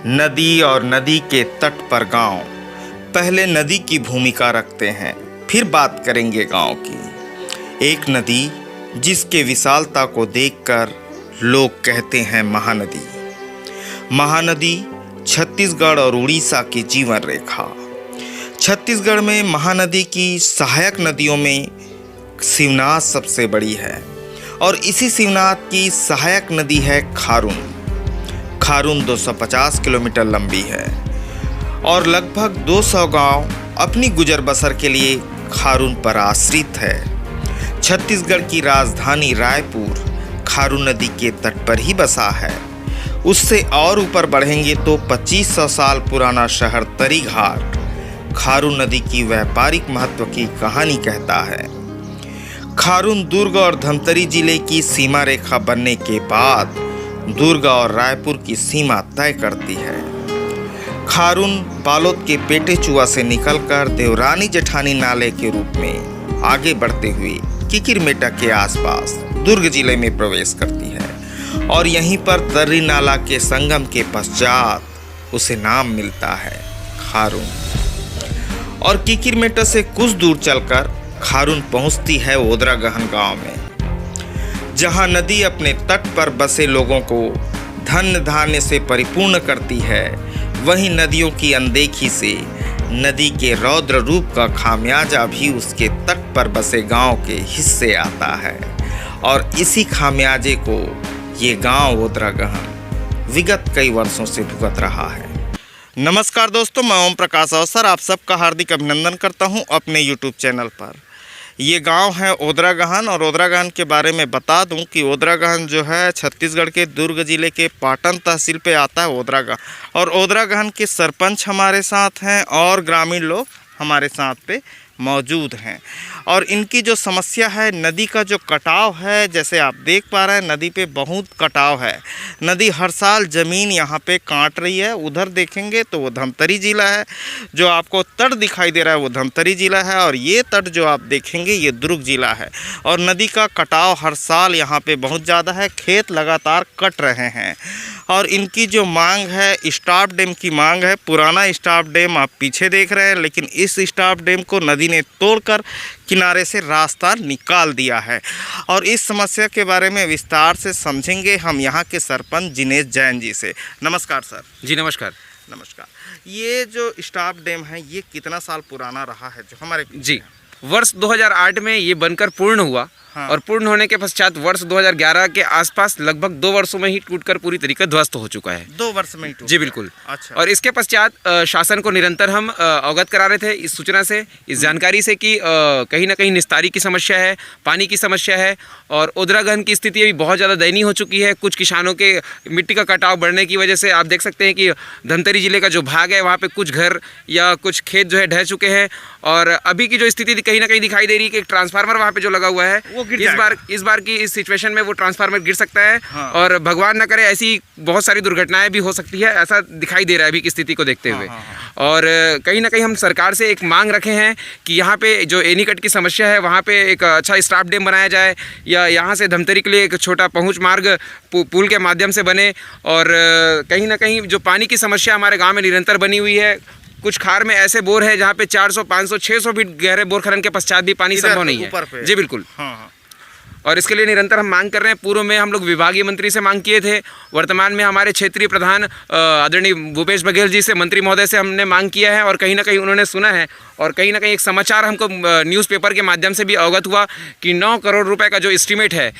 नदी और नदी के तट पर गांव पहले नदी की भूमिका रखते हैं, फिर बात करेंगे गांव की। एक नदी जिसके विशालता को देखकर लोग कहते हैं महानदी। महानदी छत्तीसगढ़ और उड़ीसा की जीवन रेखा। छत्तीसगढ़ में महानदी की सहायक नदियों में शिवनाथ सबसे बड़ी है और इसी शिवनाथ की सहायक नदी है खारून। खारून 250 किलोमीटर लंबी है और लगभग 200 गांव अपनी गुजर बसर के लिए खारून पर आश्रित है। छत्तीसगढ़ की राजधानी रायपुर खारून नदी के तट पर ही बसा है। उससे और ऊपर बढ़ेंगे तो 2500 साल पुराना शहर तरीघाट खारून नदी की व्यापारिक महत्व की कहानी कहता है। खारून दुर्ग और धमतरी जिले की सीमा रेखा बनने के बाद दुर्ग और रायपुर की सीमा तय करती है। खारून बालोद के पेटे चुआ से निकलकर देवरानी जेठानी नाले के रूप में आगे बढ़ते हुए किकिरमेटा के आसपास दुर्ग जिले में प्रवेश करती है और यहीं पर तर्री नाला के संगम के पश्चात उसे नाम मिलता है खारून। और किकिरमेटा से कुछ दूर चलकर खारून पहुंचती है ओदरागहन गांव में, जहां नदी अपने तट पर बसे लोगों को धन्य धान्य से परिपूर्ण करती है। वहीं नदियों की अनदेखी से नदी के रौद्र रूप का खामियाजा भी उसके तट पर बसे गांव के हिस्से आता है और इसी खामियाजे को ये गांव ओदरागहन विगत कई वर्षों से भुगत रहा है। नमस्कार दोस्तों, मैं ओम प्रकाश अवसर आप सबका हार्दिक अभिनंदन करता हूं अपने यूट्यूब चैनल पर। ये गांव है ओदरागहन और ओदरागहन के बारे में बता दूं कि ओदरागहन जो है छत्तीसगढ़ के दुर्ग जिले के पाटन तहसील पे आता है ओदरागहन। और ओदरागहन के सरपंच हमारे साथ हैं और ग्रामीण लोग हमारे साथ पे मौजूद हैं। और इनकी जो समस्या है, नदी का जो कटाव है, जैसे आप देख पा रहे हैं नदी पे बहुत कटाव है। नदी हर साल ज़मीन यहाँ पे काट रही है। उधर देखेंगे तो वो धमतरी जिला है, जो आपको तट दिखाई दे रहा है वो धमतरी जिला है और ये तट जो आप देखेंगे ये दुर्ग जिला है। और नदी का कटाव हर साल यहाँ पे बहुत ज़्यादा है, खेत लगातार कट रहे हैं। और इनकी जो मांग है, स्टाफ डैम की मांग है। पुराना स्टाफ डैम आप पीछे देख रहे हैं, लेकिन इस स्टाफ डैम को नदी ने तोड़कर किनारे से रास्ता निकाल दिया है। और इस समस्या के बारे में विस्तार से समझेंगे हम यहाँ के सरपंच जिनेश जैन जी से। नमस्कार सर। जी नमस्कार। नमस्कार। ये जो स्टाफ डैम है ये कितना साल पुराना रहा है जो हमारे? जी, वर्ष 2008 में ये बनकर पूर्ण हुआ। हाँ। और पूर्ण होने के पश्चात वर्ष 2011 के आसपास लगभग 2 वर्षों में ही टूटकर पूरी तरीके ध्वस्त हो चुका है। 2 वर्ष में ही टूट? जी बिल्कुल। अच्छा। और इसके पश्चात शासन को निरंतर हम अवगत करा रहे थे इस सूचना से, इस जानकारी से कि कहीं ना कहीं निस्तारी की समस्या है, पानी की समस्या है और ओदरागहन की स्थिति अभी बहुत ज़्यादा दयनीय हो चुकी है। कुछ किसानों के मिट्टी का कटाव बढ़ने की वजह से आप देख सकते हैं कि धमतरी जिले का जो भाग है वहाँ पर कुछ घर या कुछ खेत जो है ढह चुके हैं। और अभी की जो स्थिति कहीं ना कहीं दिखाई दे रही है कि एक ट्रांसफार्मर वहाँ पे जो लगा हुआ है वो इस बार की इस सिचुएशन में वो ट्रांसफार्मर गिर सकता है। हाँ। और भगवान न करे ऐसी बहुत सारी दुर्घटनाएं भी हो सकती है, ऐसा दिखाई दे रहा है अभी की स्थिति को देखते हुए। हाँ। और कहीं ना कहीं हम सरकार से एक मांग रखे हैं कि यहाँ पे जो एनीकट की समस्या है वहाँ पे एक अच्छा स्टाफ डैम बनाया जाए या यहाँ से धमतरी के लिए एक छोटा पहुँच मार्ग पुल के माध्यम से बने। और कहीं ना कहीं जो पानी की समस्या हमारे गाँव में निरंतर बनी हुई है, कुछ खार में ऐसे बोर है जहाँ पे 400, 500, 600 फीट गहरे बोर खनन के पश्चात भी पानी संभव नहीं है। जी बिल्कुल। हाँ। और इसके लिए निरंतर हम मांग कर रहे हैं। पूर्व में हम लोग विभागीय मंत्री से मांग किए थे, वर्तमान में हमारे क्षेत्रीय प्रधान आदरणीय भूपेश बघेल जी से, मंत्री महोदय से हमने मांग किया है और कहीं ना कहीं उन्होंने सुना है। और कहीं ना कहीं एक समाचार हमको न्यूज़पेपर के माध्यम से भी अवगत हुआ कि 9 करोड़ रुपए का जो एस्टीमेट है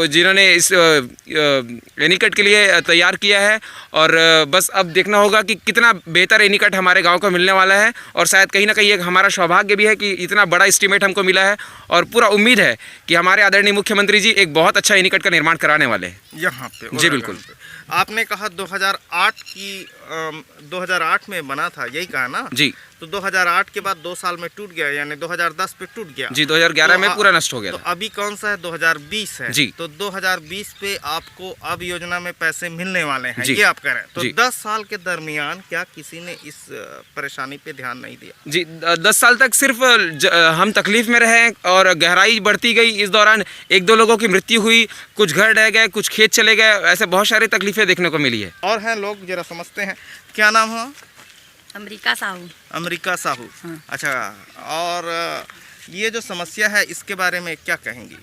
जिन्होंने इस एनीकट के लिए तैयार किया है। और बस अब देखना होगा कि कितना बेहतर एनीकट हमारे गांव को मिलने वाला है। और शायद कहीं ना कहीं एक हमारा सौभाग्य भी है कि इतना बड़ा एस्टीमेट हमको मिला है और पूरा उम्मीद है कि हमारे आदरणीय मुख्यमंत्री जी एक बहुत अच्छा एनीकट का निर्माण कराने वाले हैं यहाँ पे। जी बिल्कुल। आपने कहा 2008 में बना था, यही कहा ना? जी। तो 2008 के बाद 2 साल में टूट गया, यानी 2010 पे टूट गया जी 2011 में पूरा नष्ट हो गया तो था। अभी कौन सा है? 2020 है जी। तो 2020 पे आपको अब योजना में पैसे मिलने वाले हैं, जी। ये आप कह रहे हैं। तो जी। 10 साल के दरमियान क्या किसी ने इस परेशानी पे ध्यान नहीं दिया? जी 10 साल तक सिर्फ हम तकलीफ में रहे और गहराई बढ़ती गई। इस दौरान 1-2 लोगों की मृत्यु हुई, कुछ घर ढह गए, कुछ खेत चले गए, ऐसे बहुत सारी तकलीफें देखने को मिली है। और हैं लोग, जरा समझते हैं। क्या नाम है? अमेरिका साहू। अमेरिका साहू। हाँ। अच्छा, और ये जो समस्या है इसके बारे में क्या कहेंगी?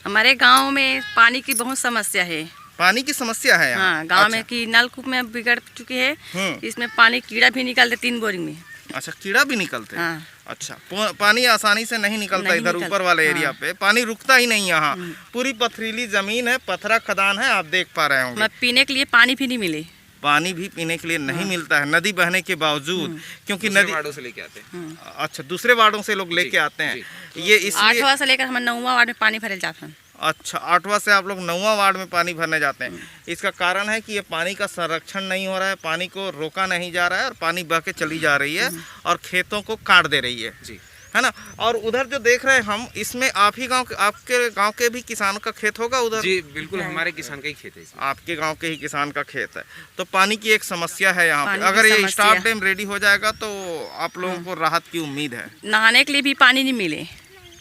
हमारे गांव में पानी की बहुत समस्या है। पानी की समस्या है यहाँ? हाँ, गांव अच्छा। में की नलकूप में बिगड़ चुकी है। हम्म। इसमें पानी कीड़ा भी निकलते 3 बोरिंग में। अच्छा, कीड़ा भी निकलते हैं? हाँ। अच्छा, पानी आसानी से नहीं निकलता नहीं इधर निकलता, ऊपर वाले एरिया हाँ। पे पानी रुकता ही नहीं यहाँ। पूरी पथरीली जमीन है, पथरा खदान है, आप देख पा रहे होंगे। हमें पीने के लिए पानी भी नहीं मिले। पानी भी पीने के लिए नहीं मिलता है, नदी बहने के बावजूद, क्योंकि नदी वार्डों से लेके आते हैं। अच्छा, दूसरे वार्डों से लोग लेके आते हैं। ये इसलिए 8वां से लेकर हम 9वां वार्ड में पानी भरे जाते हैं। अच्छा, 8वां से आप लोग 9वां वार्ड में पानी भरने जाते हैं। इसका कारण है कि ये पानी का संरक्षण नहीं हो रहा है, पानी को रोका नहीं जा रहा है और पानी बह के चली जा रही है और खेतों को काट दे रही है जी। है ना। और उधर जो देख रहे हैं हम, इसमें आप ही गांव, आपके गांव के भी किसानों का खेत होगा उधर? जी बिल्कुल, हमारे किसान का ही खेत है इसमें। आपके गांव के ही किसान का खेत है। तो पानी की एक समस्या है यहाँ पानी पे। की अगर ये समस्या। स्टाफ डैम रेडी हो जाएगा तो आप लोगों को राहत की उम्मीद है। नहाने के लिए भी पानी नहीं मिले।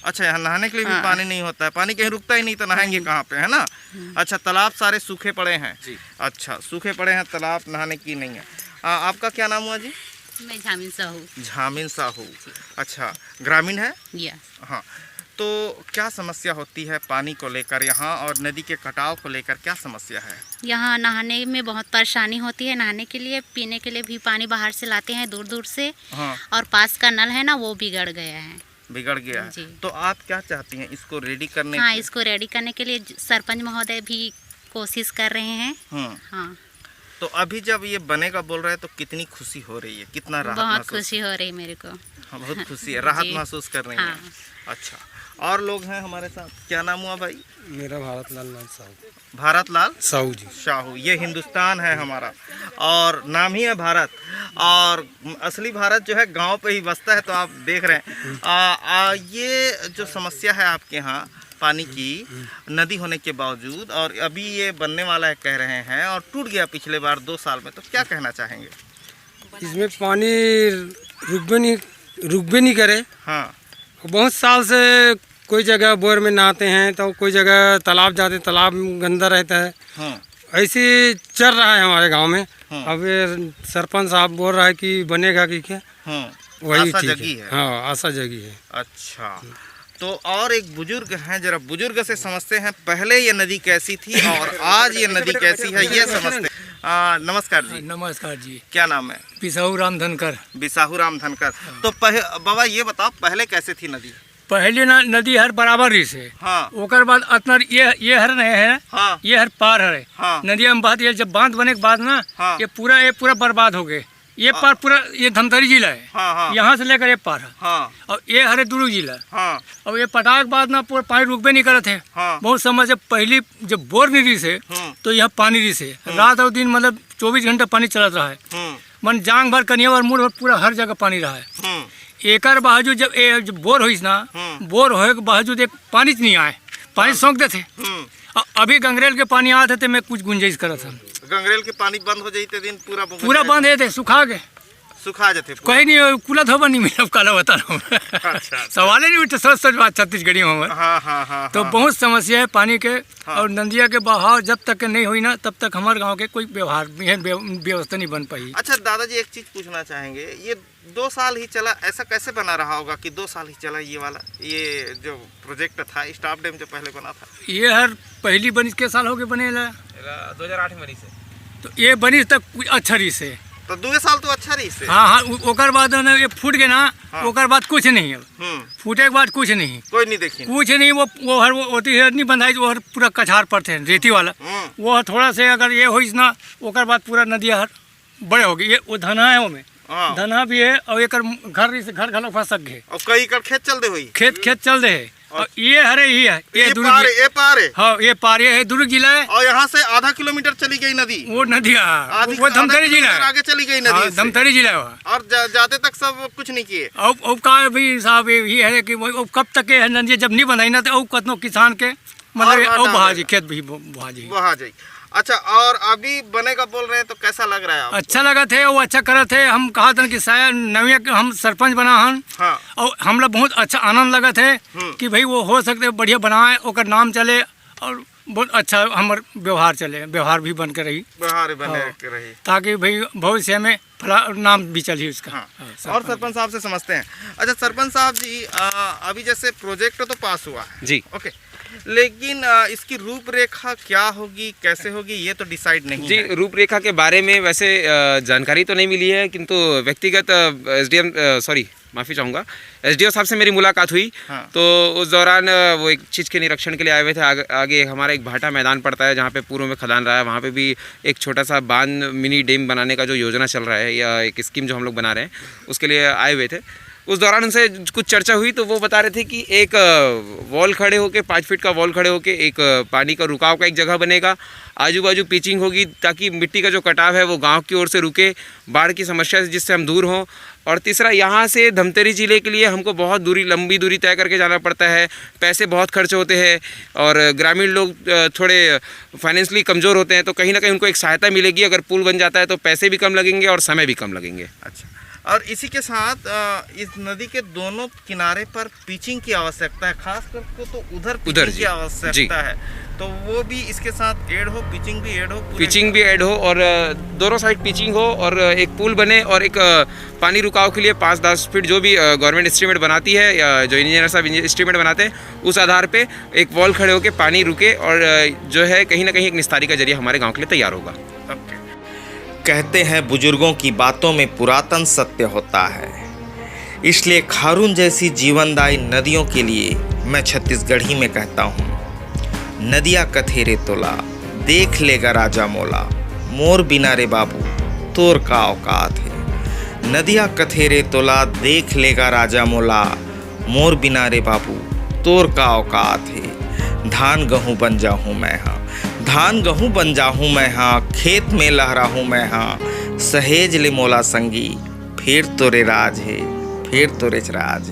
अच्छा, यहाँ नहाने के लिए भी हाँ। पानी नहीं होता है? पानी कहीं रुकता ही नहीं तो नहाएंगे कहाँ पे, है ना। अच्छा, तालाब सारे सूखे पड़े हैं? जी। अच्छा, सूखे पड़े हैं, तालाब नहाने की नहीं है। आपका क्या नाम हुआ जी? मैं झामिन साहू। झामिन साहू। अच्छा, ग्रामीण है? या हाँ। तो क्या समस्या होती है पानी को लेकर यहाँ, और नदी के कटाव को लेकर क्या समस्या है? यहाँ नहाने में बहुत परेशानी होती है। नहाने के लिए, पीने के लिए भी पानी बाहर से लाते हैं दूर दूर से। हाँ। और पास का नल है ना, वो बिगड़ गया है। बिगड़ गया है। जी। तो आप क्या चाहती हैं इसको रेडी करने हाँ, की? इसको रेडी करने के लिए सरपंच महोदय भी कोशिश कर रहे हैं। हाँ, तो अभी जब ये बनेगा बोल रहे हैं तो कितनी खुशी हो रही है, कितना राहत बहुत महसूस? खुशी हो रही है मेरे को। हाँ, बहुत खुशी है, राहत जी। महसूस कर रही हाँ। हैं। अच्छा, और लोग हैं हमारे साथ। क्या नाम हुआ भाई? मेरा भारत लाल नाथ साहू। भारत लाल साहू जी। शाहू। ये हिंदुस्तान है हमारा और नाम ही है भारत, और असली भारत जो है गांव पे ही बसता है। तो आप देख रहे हैं ये जो समस्या है आपके यहाँ पानी की, नदी होने के बावजूद, और अभी ये बनने वाला है कह रहे हैं, और टूट गया पिछले बार 2 साल में, तो क्या कहना चाहेंगे? इसमें पानी रुक भी नहीं करे। हाँ। बहुत साल से कोई जगह बोर में नहाते हैं तो कोई जगह तालाब जाते, तालाब गंदा रहता है। हाँ। ऐसे चल रहा है हमारे गांव में। हाँ। अब ये सरपंच साहब बोल रहा है कि बनेगा कि क्या, हाँ। वही आशा ठीक जगी है। हाँ, आशा जगी है। अच्छा, तो और एक बुजुर्ग हैं, जरा बुजुर्ग से समझते हैं पहले ये नदी कैसी थी और आज ये नदी कैसी है, ये समझते हैं। नमस्कार जी। नमस्कार जी। क्या नाम है? पिसाऊ राम धनकर। बिसाहू राम धनकर। तो बाबा ये बताओ पहले कैसे थी नदी? पहले नदी हर बराबर ही से। हाँ। ओकर बाद अतना ये हर नहीं है। हाँ। ये हर पार है। हाँ। नदिया में बात ये जब बांध बने के बाद ना, हाँ। ये पूरा बर्बाद हो गए। ये पार पूरा ये धमतरी जिला है। हाँ, हाँ। यहाँ से लेकर ये पार है। हाँ। और ये हरे दुर्ग जिला। हाँ। और ये पटाख बाद ना पूरा पानी रुकबे नहीं करते थे। हाँ। बहुत समय से पहली जब बोर नहीं रही से, तो यहाँ पानी रही से रात और दिन मतलब 24 घंटा पानी चलत रहा है। मन जांग भर कनिया और मुड़ भर पूरा हर जगह पानी रहा है। एकर बावजूद जब बोर हुई ना, बोर होए के बावजूद एक पानी नहीं आए, पानी सौंक देते। अभी गंगरेल के पानी आते थे, मैं कुछ गुंजाइश करा था। गंगरेल के पानी बंद हो जाते दिन पूरा बंद है थे, सुखा गए, सुखा जाते कहीं नहीं कुला धोबा नहीं मिला। काला बता रहा हूँ। अच्छा। सवाल ही नहीं उठे, सच बात छत्तीसगढ़ी में। हाँ, हाँ, हाँ। तो बहुत समस्या है पानी के। और नदिया के बहाव जब तक के नहीं हुई ना, तब तक हमारे गांव के कोई व्यवस्था नहीं बन पाई। अच्छा दादाजी, एक चीज पूछना चाहेंगे, ये 2 साल ही चला, ऐसा कैसे बना रहा होगा कि 2 साल ही चला ये वाला, ये जो प्रोजेक्ट था स्टाफ डैम जो पहले बना था? ये हर पहली बनी के साल हो गए बने 2008 में बनी से। तो ये बनी तक अच्छा रही से। तो 2 साल तो अच्छा रही से। हाँ हाँ, ओकर बाद ना ये फूट गए ना। हाँ। ओकर बाद कुछ नहीं है। फूटे के बाद कुछ नहीं, कोई नहीं देखी। कुछ नहीं। वो हर वो होती है नहीं बंधाई, वो हर पूरा कछार पर थे रेती वाला। वो थोड़ा से अगर ये होइस ना, ओकर बाद पूरा नदिया हर बड़े हो गए। ये वो धना है, वो में धना भी है। और एक घर से घर घलक फंसक गए। और कई कर खेत चल दे हुई, खेत चल दे है। और ये हरे ही है, ये दुर्ग पार है, ये पार है। हाँ ये पार है, दुर्ग जिला है। और यहाँ से आधा किलोमीटर चली गई नदी, वो नदी वो धमतरी जिला है, आगे चली गई नदी हाँ, इससे। धमतरी जिला है। और जाते तक सब कुछ नहीं किए। अब का भी साहब ये है कि वो कब तक के नदी जब नहीं बनाई ना, तो अब कतनो किसान के मतलब और अब बहा जी, खेत भी बहा जी। वहाँ जाई। अच्छा, और अभी बनेगा बोल रहे हैं, तो कैसा लग रहा है आपको? अच्छा लगा थे, वो अच्छा करे थे। हम कहा था कि शायद नविया के हम सरपंच बना हन, हाँ। और हम लोग बहुत अच्छा आनंद लगा थे कि भाई वो हो सकते बढ़िया बनाए, ओकर नाम चले और बहुत अच्छा हमार व्यवहार चले, व्यवहार भी बन के रही, बहार बने हाँ। के रही। ताकि भाई भविष्य में फला नाम भी चली उसका। हाँ। हाँ, और सरपंच साहब से समझते हैं। अच्छा सरपंच साहब जी, अभी जैसे प्रोजेक्ट तो पास हुआ है, जी। ओके, लेकिन इसकी रूपरेखा क्या होगी, कैसे होगी, ये तो डिसाइड नहीं जी, है। रूपरेखा के बारे में वैसे जानकारी तो नहीं मिली है, किंतु व्यक्तिगत एसडीएम सॉरी माफ़ी चाहूँगा, एसडीओ साहब से मेरी मुलाकात हुई। हाँ। तो उस दौरान वो एक चीज़ के निरीक्षण के लिए आए हुए थे। आगे हमारा एक भाटा मैदान पड़ता है, जहाँ पे पूर्व में खदान रहा है, वहाँ पे भी एक छोटा सा बांध मिनी डैम बनाने का जो योजना चल रहा है, या एक स्कीम जो हम लोग बना रहे हैं, उसके लिए आए हुए थे। उस दौरान उनसे कुछ चर्चा हुई, तो वो बता रहे थे कि एक वॉल खड़े होके 5 फीट का वॉल खड़े होके एक पानी का रुकाव का एक जगह बनेगा, आजू बाजू पिचिंग होगी ताकि मिट्टी का जो कटाव है वो गांव की ओर से रुके, बाढ़ की समस्या से जिससे हम दूर हों। और तीसरा, यहाँ से धमतरी ज़िले के लिए हमको बहुत लंबी दूरी तय करके जाना पड़ता है, पैसे बहुत खर्च होते हैं, और ग्रामीण लोग थोड़े फाइनेंशियली कमज़ोर होते हैं, तो कहीं ना कहीं उनको एक सहायता मिलेगी। अगर पुल बन जाता है तो पैसे भी कम लगेंगे और समय भी कम लगेंगे। अच्छा, और इसी के साथ इस नदी के दोनों किनारे पर पिचिंग की आवश्यकता है, खास करके तो उधर पिचिंग जी, की आवश्यकता है, तो वो भी इसके साथ ऐड हो, पिचिंग भी ऐड हो, पिचिंग भी ऐड हो, और दोनों साइड पिचिंग हो, और एक पुल बने, और एक पानी रुकाव के लिए 5-10 फीट जो भी गवर्नमेंट एस्टीमेट बनाती है, या जो इंजीनियर साहब एस्टीमेट बनाते हैं, उस आधार पे एक वॉल खड़े होकर पानी रुके, और जो है कहीं ना कहीं एक निस्तारी का जरिया हमारे गाँव के लिए तैयार होगा। कहते हैं बुजुर्गों की बातों में पुरातन सत्य होता है, इसलिए खारून जैसी जीवनदायी नदियों के लिए मैं छत्तीसगढ़ी में कहता हूँ, नदिया कथेरे तोला देख लेगा राजा मोला, मोर बिना रे बाबू तोर का औकात है। नदिया कथेरे तोला देख लेगा राजा मोला, मोर बिना रे बाबू तोर का औकात है। धान गेहूँ बन जाऊँ मैं हाँ, धान गेहूँ बन जाऊँ मैं हाँ, खेत में लहराहूँ मैं हाँ, सहेज ले मोला संगी, फिर तोरे राज है, फिर तोरे राज है।